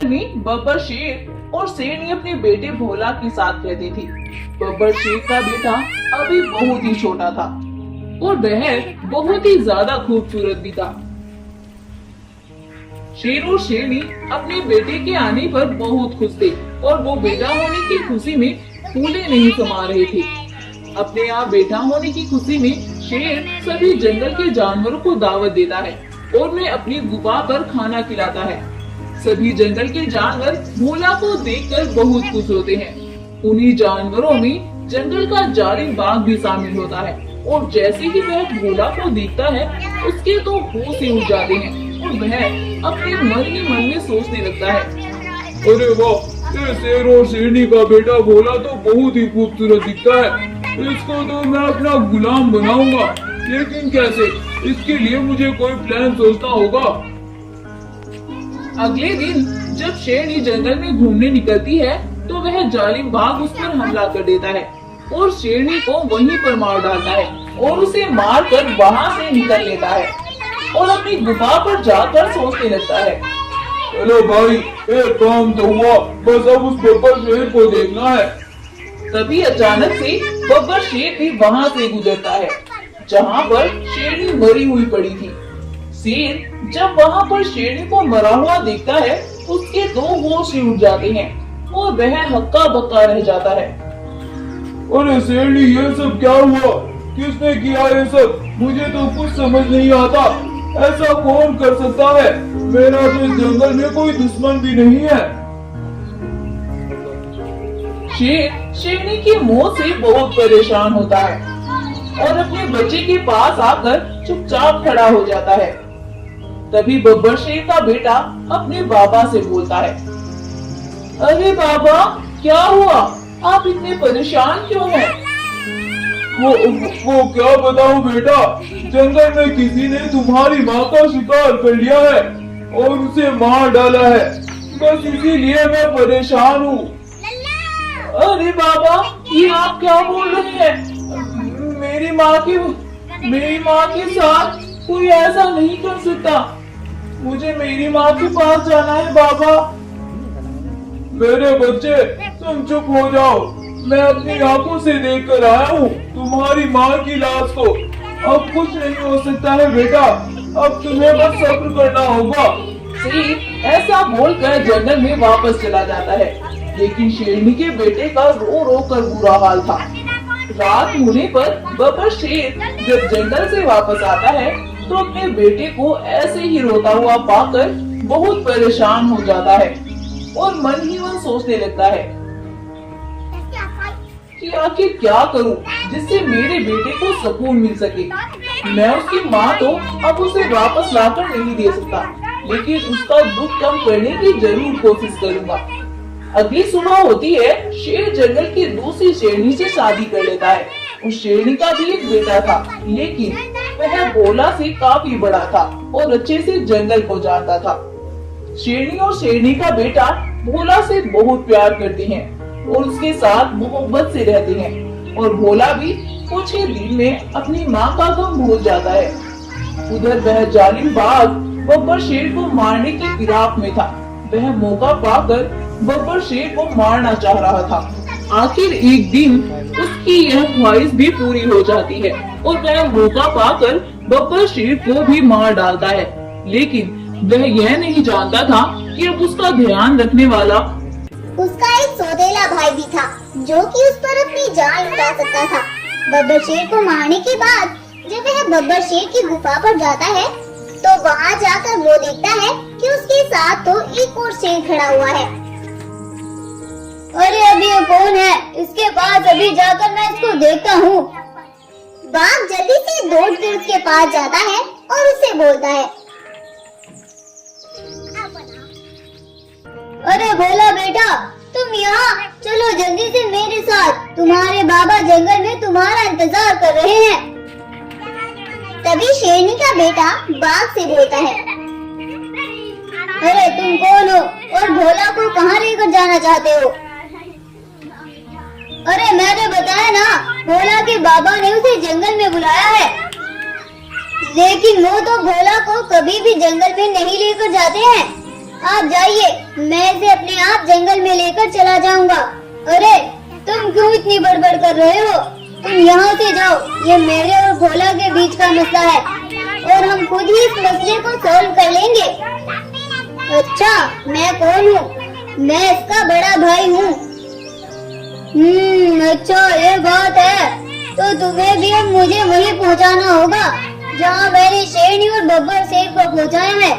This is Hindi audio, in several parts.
में बब्बर शेर और शेरनी अपने बेटे भोला के साथ रहती थी। बब्बर शेर का बेटा अभी बहुत ही छोटा था और वह बहुत ही ज्यादा खूबसूरत भी था। शेर और शेरनी अपने बेटे के आने पर बहुत खुश थे और वो बेटा होने की खुशी में फूले नहीं समा रहे थे। अपने यहाँ बेटा होने की खुशी में शेर सभी जंगल के जानवरों को दावत देता है और उन्हें अपनी गुफा पर खाना खिलाता है। सभी जंगल के जानवर भोला को देखकर बहुत खुश होते हैं। उन्हीं जानवरों में जंगल का जालिम बाघ भी शामिल होता है और जैसे ही वह भोला को देखता है उसके तो होश ही उड़ जाते हैं और वह अपने मन ही मन में सोचने लगता है, अरे वाह, ये शेर और शेरनी का बेटा भोला तो बहुत ही खूबसूरत दिखता है। इसको तो मैं अपना गुलाम बनाऊंगा, लेकिन कैसे? इसके लिए मुझे कोई प्लान सोचना होगा। अगले दिन जब शेरनी जंगल में घूमने निकलती है तो वह जालिम बाघ उस पर हमला कर देता है और शेरनी को वहीं पर मार डालता है और उसे मारकर वहां से निकल लेता है और अपनी गुफा पर जाकर सोचने लगता है, चलो भाई, एक काम तो हुआ, बस अब उस बब्बर शेर को देखना है। तभी अचानक से बब्बर शेर भी वहां से गुजरता है जहां पर शेरनी मरी हुई पड़ी थी। शेर जब वहां पर शेरनी को मरा हुआ देखता है उसके दो होश ही उड़ जाते हैं और वह हक्का बक्का रह जाता है। अरे शेरनी, ये सब क्या हुआ? किसने किया ये सब? मुझे तो कुछ समझ नहीं आता। ऐसा कौन कर सकता है? मेरा तो इस जंगल में कोई दुश्मन भी नहीं है। शेर शेरनी की मौत से बहुत परेशान होता है और अपने बच्चे के पास आकर चुपचाप खड़ा हो जाता है। तभी बब्बर शेर का बेटा अपने बाबा से बोलता है, अरे बाबा, क्या हुआ? आप इतने परेशान क्यों हैं? वो क्या बताऊं बेटा, जंगल में किसी ने तुम्हारी माँ का शिकार कर लिया है और उसे मार डाला है। बस इसीलिए मैं परेशान हूँ। अरे बाबा, ये आप क्या बोल रहे हैं? मेरी माँ के साथ कोई ऐसा नहीं कर सकता। मुझे मेरी माँ के पास जाना है बाबा। मेरे बच्चे, तुम चुप हो जाओ। मैं अपनी आंखों से देख कर आया हूँ तुम्हारी माँ की लाश को। अब कुछ नहीं हो सकता है बेटा, अब तुम्हें बस सब्र करना होगा। शेर ऐसा बोलकर जंगल में वापस चला जाता है, लेकिन शेरनी के बेटे का रो रो कर बुरा हाल था। रात होने पर बब्बर शेर जब जंगल से वापस आता है तो अपने बेटे को ऐसे ही रोता हुआ पाकर बहुत परेशान हो जाता है और मन ही मन सोचने लगता है कि आखिर क्या करूं जिससे मेरे बेटे को सुकून मिल सके। मैं उसकी माँ तो अब उसे वापस लाकर नहीं दे सकता, लेकिन उसका दुख कम करने की जरूर कोशिश करूंगा। अगली सुबह होती है, शेर जंगल की दूसरी शेरनी से शादी कर लेता है। उस शेरनी का भी एक बेटा था, लेकिन वह भोला से काफी बड़ा था और अच्छे से जंगल को जानता था। शेरनी और शेरनी का बेटा भोला से बहुत प्यार करते हैं और उसके साथ मोहब्बत से रहते हैं और भोला भी कुछ ही दिन में अपनी माँ का गम भूल जाता है। उधर वह जालिम बाघ बब्बर शेर को मारने की फिराक में था। वह मौका पाकर बब्बर शेर को मारना चाह रहा था। आखिर एक दिन उसकी यह ख्वाहिश भी पूरी हो जाती है और वह मौका पाकर बब्बर शेर को भी मार डालता है, लेकिन वह यह नहीं जानता था कि अब उसका ध्यान रखने वाला उसका एक सौतेला भाई भी था जो कि उस पर अपनी जान लुटा सकता था। बब्बर शेर को मारने के बाद जब वह बब्बर शेर की गुफा पर जाता है तो वहाँ जाकर वो देखता है कि उसके साथ तो एक और शेर खड़ा हुआ है। अरे अभी ये कौन है? इसके पास अभी जाकर मैं इसको देखता हूँ। बाघ जल्दी से दौड़ कर उसके पास जाता है और उससे बोलता है, अरे भोला बेटा, तुम यहाँ चलो जल्दी से मेरे साथ, तुम्हारे बाबा जंगल में तुम्हारा इंतजार कर रहे हैं। तभी शेरनी का बेटा बाघ से बोलता है, अरे तुम कौन हो और भोला को कहाँ लेकर जाना चाहते हो? अरे मैंने बताया ना, भोला के बाबा ने उसे जंगल में बुलाया है, लेकिन वो तो भोला को कभी भी जंगल में नहीं लेकर जाते हैं। आप जाइए, मैं इसे अपने आप जंगल में लेकर चला जाऊंगा। अरे तुम क्यों इतनी बड़बड़ कर रहे हो? तुम यहाँ से जाओ, ये मेरे और भोला के बीच का मसला है और हम खुद ही इस मसले को सॉल्व कर लेंगे। अच्छा, मैं कौन हूँ? मैं इसका बड़ा भाई हूँ। अच्छा ये बात है, तो तुम्हें भी अब मुझे वहीं पहुँचाना होगा जहाँ मैंने शेरनी और बब्बर शेर को पहुँचाया है।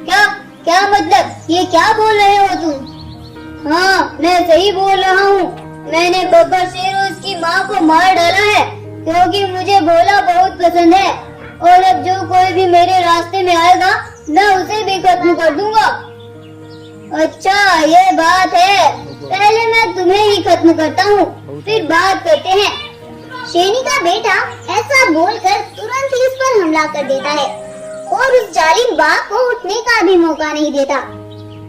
क्या क्या मतलब, ये क्या बोल रहे हो तुम? हाँ, मैं सही बोल रहा हूँ। मैंने बब्बर शेर और उसकी माँ को मार डाला है क्योंकि मुझे भोला बहुत पसंद है और अब जो कोई भी मेरे रास्ते में आएगा मैं उसे भी खत्म कर दूंगा। अच्छा ये बात है, पहले मैं तुम्हें ही खत्म करता हूँ, फिर बात करते हैं। शेरनी का बेटा ऐसा बोलकर तुरंत ही उस पर हमला कर देता है और उस जालिम बाघ को उठने का भी मौका नहीं देता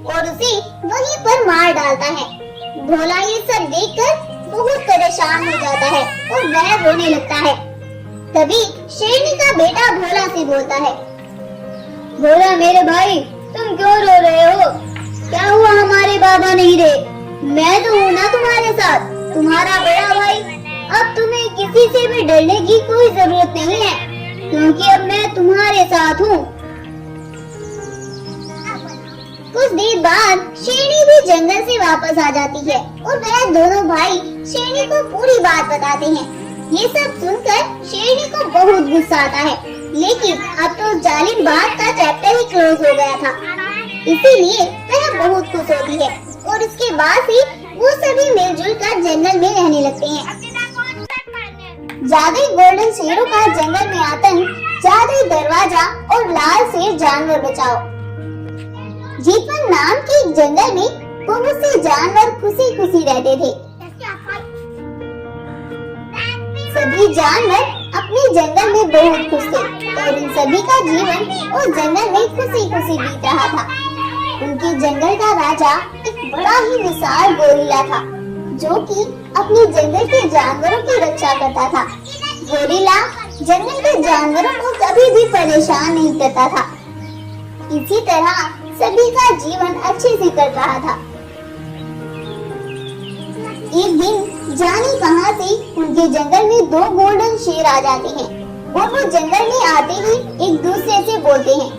और उसे वहीं पर मार डालता है। भोला ये सब देखकर बहुत परेशान हो जाता है और वह रोने लगता है। तभी शेरनी का बेटा भोला से बोलता है, भोला मेरे भाई, तुम क्यों रो रहे हो? क्या हुआ, हमारे बाबा नहीं रहे? मैं तो हूँ ना तुम्हारे साथ, तुम्हारा बड़ा भाई। अब तुम्हें किसी से भी डरने की कोई जरूरत नहीं है क्योंकि अब मैं तुम्हारे साथ हूँ। कुछ देर बाद शेरनी भी जंगल से वापस आ जाती है और वह दोनों भाई शेरनी को पूरी बात बताते हैं। ये सब सुनकर शेरनी को बहुत गुस्सा आता है, लेकिन अब तो जालिम बाघ का चैप्टर ही क्लोज हो गया था, इसीलिए वह बहुत खुश होती है और उसके बाद ही वो सभी मिलजुल कर जंगल में रहने लगते हैं। जादुई गोल्डन शेरों का जंगल में आतंक, जादुई दरवाजा और लाल शेर जानवर बचाओ। जीतवन नाम के एक जंगल में बहुत से जानवर खुशी खुशी रहते थे। सभी जानवर अपने जंगल में बहुत खुश थे और इन सभी का जीवन उस जंगल में खुशी खुशी बीत रहा था। उनके जंगल का राजा एक बड़ा ही विशाल गोरिल्ला था जो कि अपने जंगल के जानवरों की रक्षा करता था। गोरिल्ला जंगल के जानवरों को कभी भी परेशान नहीं करता था। इसी तरह सभी का जीवन अच्छे से कट रहा था। एक दिन जाने कहां से उनके जंगल में दो गोल्डन शेर आ जाते हैं और वो जंगल में आते ही एक दूसरे से बोलते हैं,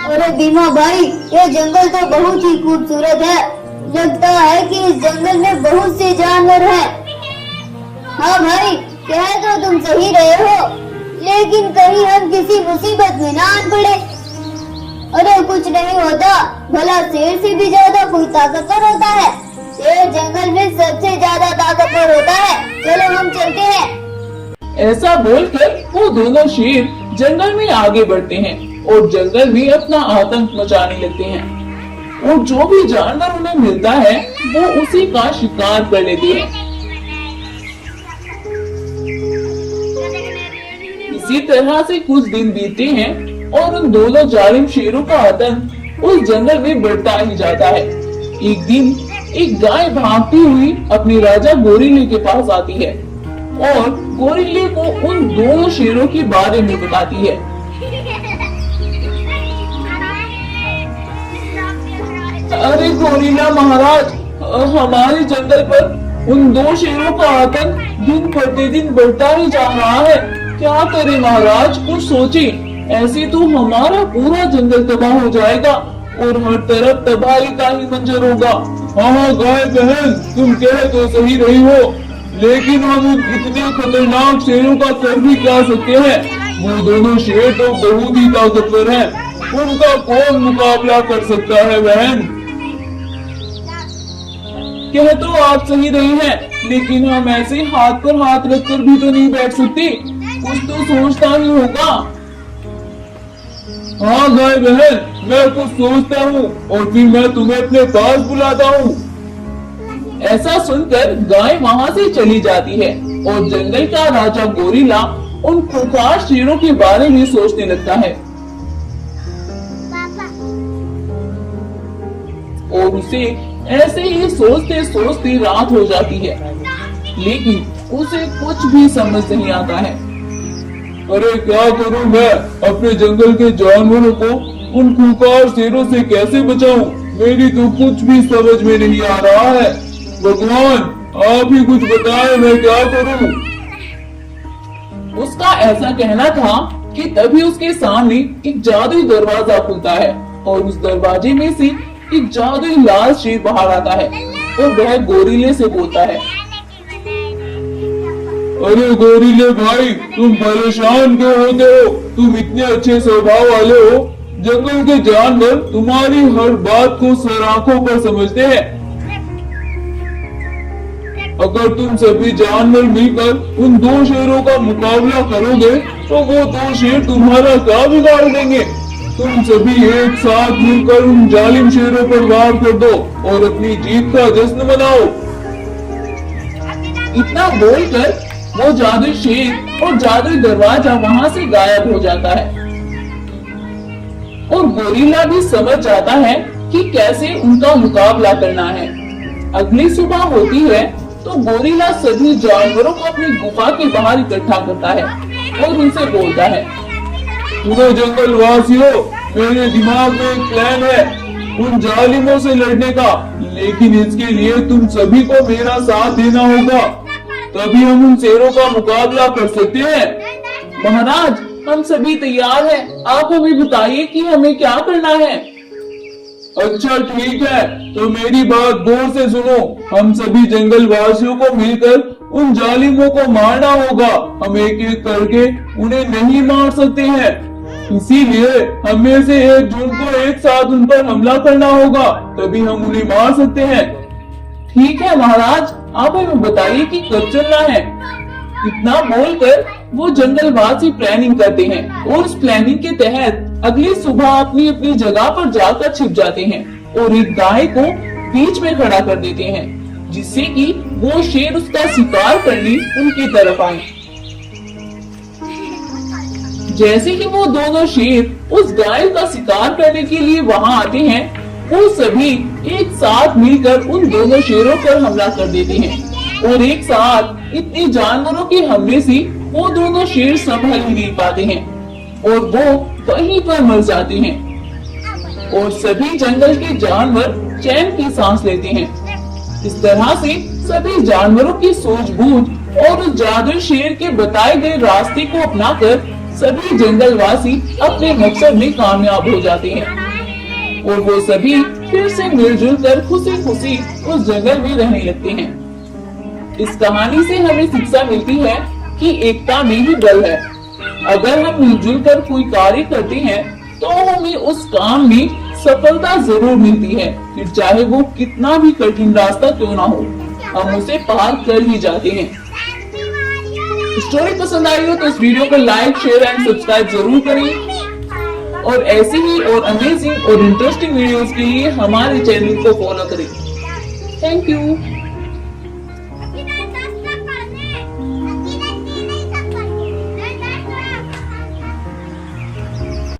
अरे भीमा भाई, ये जंगल तो बहुत ही खूबसूरत है। लगता है कि इस जंगल में बहुत से जानवर हैं। हाँ भाई, कह तो तुम सही रहे हो, लेकिन कहीं हम किसी मुसीबत में ना आ पड़े। अरे कुछ नहीं होता, भला शेर से भी ज्यादा कोई ताकतवर होता है। शेर जंगल में सबसे ज्यादा ताकतवर होता है। चलो हम चलते हैं। ऐसा बोलकर वो दोनों शेर जंगल में आगे बढ़ते हैं और जंगल में अपना आतंक मचाने लगते हैं और जो भी जानवर उन्हें मिलता है वो उसी का शिकार कर लेते हैं। इसी तरह से कुछ दिन बीतते हैं और उन दोनों जालिम शेरों का आतंक उस जंगल में बढ़ता ही जाता है। एक दिन एक गाय भागती हुई अपने राजा गोरिल्ले के पास आती है और गोरिल्ले को उन दोनों शेरों के बारे में बताती है। अरे गोरिल्ला महाराज, हमारे जंगल पर उन दो शेरों का आतंक दिन प्रतिदिन बढ़ता ही जा रहा है। क्या करें महाराज, कुछ सोचे, ऐसे तो हमारा पूरा जंगल तबाह हो जाएगा और हर तरफ तबाही का ही मंजर होगा। हाँ गाय बहन, तुम कह तो सही रही हो, लेकिन हम उन इतने खतरनाक शेरों का कर भी क्या सकते हैं? वो दोनों शेर तो बहुत ही ताकतवर हैं, उनका कौन मुकाबला कर सकता है बहन? कह तो आप सही रहे हैं, लेकिन हम ऐसे हाथ पर हाथ रखकर भी तो नहीं बैठ सकते, कुछ तो सोचना ही होगा। हाँ गाय बहन, मैं कुछ सोचता हूँ और फिर मैं तुम्हें अपने पास बुलाता हूँ। ऐसा सुनकर गाय वहाँ से चली जाती है और जंगल का राजा गोरिल्ला उन खूंखार शेरों के बारे में सोचने लगता है और उसे ऐसे ही सोचते सोचते रात हो जाती है, लेकिन उसे कुछ भी समझ नहीं आता है। अरे क्या करूं मैं? अपने जंगल के जानवरों को उन खूंखार शेरों से कैसे बचाऊं? मेरी तो कुछ भी समझ में नहीं आ रहा है। भगवान, आप ही कुछ बताएं, मैं क्या करूं? उसका ऐसा कहना था कि तभी उसके सामने एक जादुई दरवाजा खुलता है और उस दरवाजे में से एक जादुई लाल शेर बाहर आता है और वह गोरिल्ले से बोलता है, अरे गोरिल्ले भाई, तुम परेशान क्यों होते हो? तुम इतने अच्छे स्वभाव वाले हो। जंगल के जानवर तुम्हारी हर बात को सराखों पर समझते हैं। अगर तुम सभी जानवर मिलकर उन दो शेरों का मुकाबला करोगे तो वो दो शेर तुम्हारा क्या बिगाड़ देंगे? तुम सभी एक साथ मिलकर उन जालिम शेरों पर वार कर दो और अपनी जीत का जश्न मनाओ। इतना बोलकर वो जादुई शेर और जादुई दरवाजा वहां से गायब हो जाता है और गोरिल्ला भी समझ जाता है कि कैसे उनका मुकाबला करना है। अगली सुबह होती है तो गोरिल्ला सभी जानवरों को अपनी गुफा के बाहर इकट्ठा करता है और उनसे बोलता है, पूरे जंगल वासियों, मेरे दिमाग में एक प्लान है उन जालिमों से लड़ने का, लेकिन इसके लिए तुम सभी को मेरा साथ देना होगा, तभी हम उन शेरों का मुकाबला कर सकते हैं। महाराज, हम सभी तैयार हैं। आप हमें बताइए कि हमें क्या करना है। अच्छा ठीक है, तो मेरी बात गौर से सुनो। हम सभी जंगल वासियों को मिलकर उन जालिमों को मारना होगा। हम एक एक करके उन्हें नहीं मार सकते हैं, इसीलिए हमें से एक झुंड को एक साथ उन पर हमला करना होगा, तभी हम उन्हें मार सकते हैं। ठीक है महाराज, आप हमें बताइए कि कब चलना है। इतना बोलकर वो जंगलवासी प्लानिंग करते हैं और उस प्लानिंग के तहत अगली सुबह अपनी अपनी जगह पर जाकर छिप जाते हैं और एक गाय को बीच में खड़ा कर देते हैं, जिससे कि वो शेर उसका शिकार करने उनकी तरफ आए। जैसे कि वो दोनों शेर उस गाय का शिकार करने के लिए वहां आते हैं, वो सभी एक साथ मिलकर उन दोनों शेरों पर हमला कर देते हैं और एक साथ इतने जानवरों के हमले से वो दोनों शेर संभल ही नहीं पाते हैं और वो वहीं पर मर जाते हैं और सभी जंगल के जानवर चैन की सांस लेते हैं। इस तरह से सभी जानवरों की सूझबूझ और उस जादुई शेर के बताए गए रास्ते को अपनाकर सभी जंगलवासी अपने मकसद में कामयाब हो जाते हैं और वो सभी फिर से मिलजुल कर खुशी खुशी उस जंगल में रहने लगते हैं। इस कहानी से हमें शिक्षा मिलती है कि एकता में ही बल है। अगर हम मिलजुल कर कोई कार्य करते हैं तो हमें उस काम में सफलता जरूर मिलती है, फिर चाहे वो कितना भी कठिन रास्ता क्यों ना हो, हम उसे पार कर ही जाते हैं। स्टोरी पसंद आई हो तो इस वीडियो को लाइक, शेयर एंड सब्सक्राइब जरूर करें और ऐसी ही और अमेजिंग और इंटरेस्टिंग वीडियोस के लिए हमारे चैनल को फॉलो करें। Thank you.